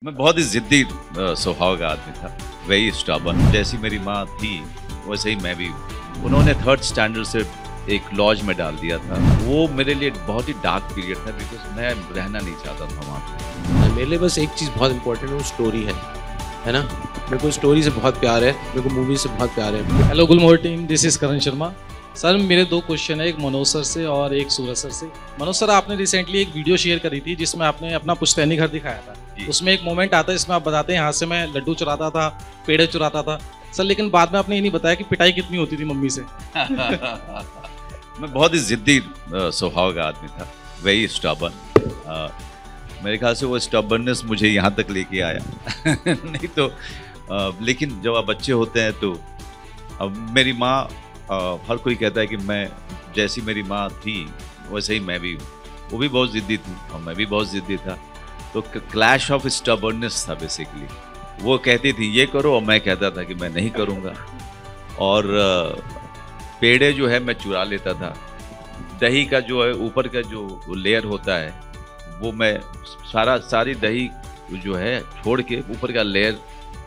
मैं बहुत ही ज़िद्दी स्वभाव का आदमी था, वेरी स्टबर्न। जैसी मेरी माँ थी वैसे ही मैं भी हूँ। उन्होंने थर्ड स्टैंडर्ड से एक लॉज में डाल दिया था। वो मेरे लिए बहुत ही डार्क पीरियड था बिकॉज मैं रहना नहीं चाहता था वहाँ पे। मेरे लिए बस एक चीज़ बहुत इंपॉर्टेंट है, वो स्टोरी है ना। मेरे को स्टोरी से बहुत प्यार है, मेरे को मूवी से बहुत प्यार है। Hello good morning team, this is Karan Sharma. Sir मेरे दो क्वेश्चन है, एक मनोज सर से और एक सूरज सर से। मनोज सर, आपने रिसेंटली एक वीडियो शेयर करी थी जिसमें आपने अपना पुश्तैनी घर दिखाया था। उसमें एक मोमेंट आता है जिसमें आप बताते हैं यहाँ से मैं लड्डू चुराता था, पेड़े चुराता था। सर लेकिन बाद में आपने ये नहीं बताया कि पिटाई कितनी होती थी मम्मी से। मैं बहुत ही ज़िद्दी स्वभाव का आदमी था, वेरी स्टबर्न। मेरे ख्याल से वो स्टबर्ननेस मुझे यहाँ तक लेके आया। नहीं तो लेकिन जब आप बच्चे होते हैं तो अब मेरी माँ, हर कोई कहता है कि मैं जैसी मेरी माँ थी वैसे ही मैं भी हूँ। वो भी बहुत ज़िद्दी थी और मैं भी बहुत ज़िद्दी था, तो क्लैश ऑफ स्टबर्ननेस था बेसिकली। वो कहती थी ये करो और मैं कहता था कि मैं नहीं करूँगा। और पेड़े जो है मैं चुरा लेता था। दही का जो है ऊपर का जो लेयर होता है वो मैं सारी दही जो है छोड़ के ऊपर का लेयर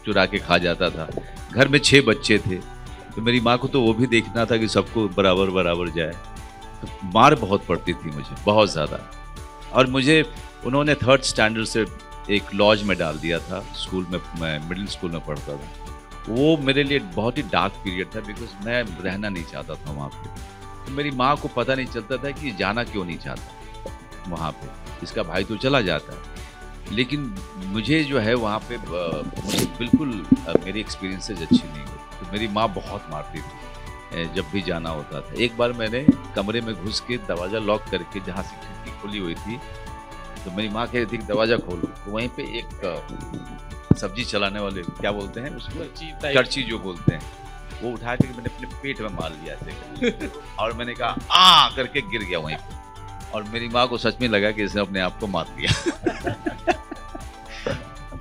चुरा के खा जाता था। घर में 6 बच्चे थे तो मेरी माँ को तो वो भी देखना था कि सबको बराबर बराबर जाए, तो मार बहुत पड़ती थी मुझे, बहुत ज़्यादा। और मुझे उन्होंने थर्ड स्टैंडर्ड से एक लॉज में डाल दिया था स्कूल में। मैं मिडिल स्कूल में पढ़ता था। वो मेरे लिए बहुत ही डार्क पीरियड था बिकॉज मैं रहना नहीं चाहता था वहाँ पे। तो मेरी माँ को पता नहीं चलता था कि जाना क्यों नहीं चाहता वहाँ पे, इसका भाई तो चला जाता है। लेकिन मुझे जो है वहाँ पे मुझे बिल्कुल मेरी एक्सपीरियंसेस अच्छी नहीं हुई। तो मेरी माँ बहुत मारती थी जब भी जाना होता था। एक बार मैंने कमरे में घुस के दरवाज़ा लॉक करके, जहाँ से खिड़की खुली हुई थी, तो मेरी माँ कह रही थी कि दरवाज़ा खोलो। तो वहीं पे एक सब्जी चलाने वाले, क्या बोलते हैं उसको, करची जो बोलते हैं, वो उठा के मैंने अपने पेट में मार लिया ऐसे। और मैंने कहा आ करके गिर गया वहीं पे। और मेरी माँ को सच में लगा कि इसने अपने आप को मार दिया।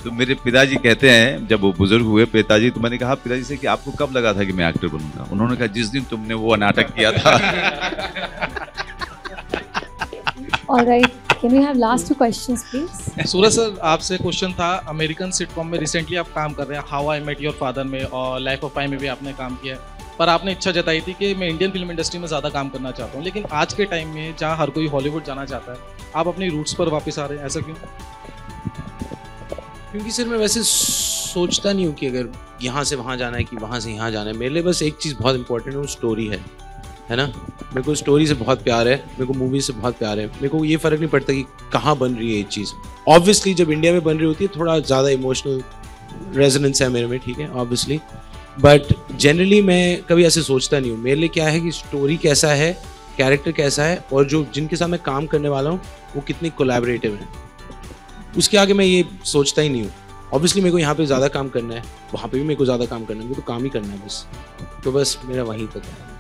तो मेरे पिताजी कहते हैं, जब वो बुजुर्ग हुए पिताजी, तो मैंने कहा पिताजी से कि आपको कब लगा था कि मैं एक्टर बनूंगा? उन्होंने कहा जिस दिन तुमने वो नाटक किया था। Alright, can we have last 2 questions please? Suraj sir, आपसे क्वेश्चन था, अमेरिकन सिटकॉम में रिसेंटली आप काम कर रहे हैं, how I met your father में और लाइफ ऑफ पाई में भी आपने काम किया है। पर आपने इच्छा जताई थी कि मैं इंडियन फिल्म इंडस्ट्री में ज़्यादा काम करना चाहता हूँ। लेकिन आज के टाइम में जहाँ हर कोई हॉलीवुड जाना चाहता है, आप अपनी रूट्स पर वापस आ रहे हैं, ऐसा क्यों? क्योंकि सर मैं वैसे सोचता नहीं हूँ कि अगर यहाँ से वहाँ जाना है कि वहाँ से यहाँ जाना है। मेरे लिए बस एक चीज़ बहुत इंपॉर्टेंट है, वो स्टोरी है ना। मेरे को स्टोरी से बहुत प्यार है, मेरे को मूवी से बहुत प्यार है। मेरे को ये फ़र्क नहीं पड़ता कि कहाँ बन रही है ये चीज़। ऑब्वियसली जब इंडिया में बन रही होती है थोड़ा ज़्यादा इमोशनल रेजोनेंस है मेरे में, ठीक है, ऑब्वियसली। बट जनरली मैं कभी ऐसे सोचता नहीं हूँ। मेरे लिए क्या है कि स्टोरी कैसा है, कैरेक्टर कैसा है, और जो जिनके साथ मैं काम करने वाला हूँ वो कितनी कोलैबोरेटिव है, उसके आगे मैं ये सोचता ही नहीं हूँ। ऑब्वियसली मेरे को यहाँ पे ज़्यादा काम करना है, वहाँ पे भी मेरे को ज़्यादा काम करना है, मेरे को तो काम ही करना है बस। तो बस मेरा वहीं तक है।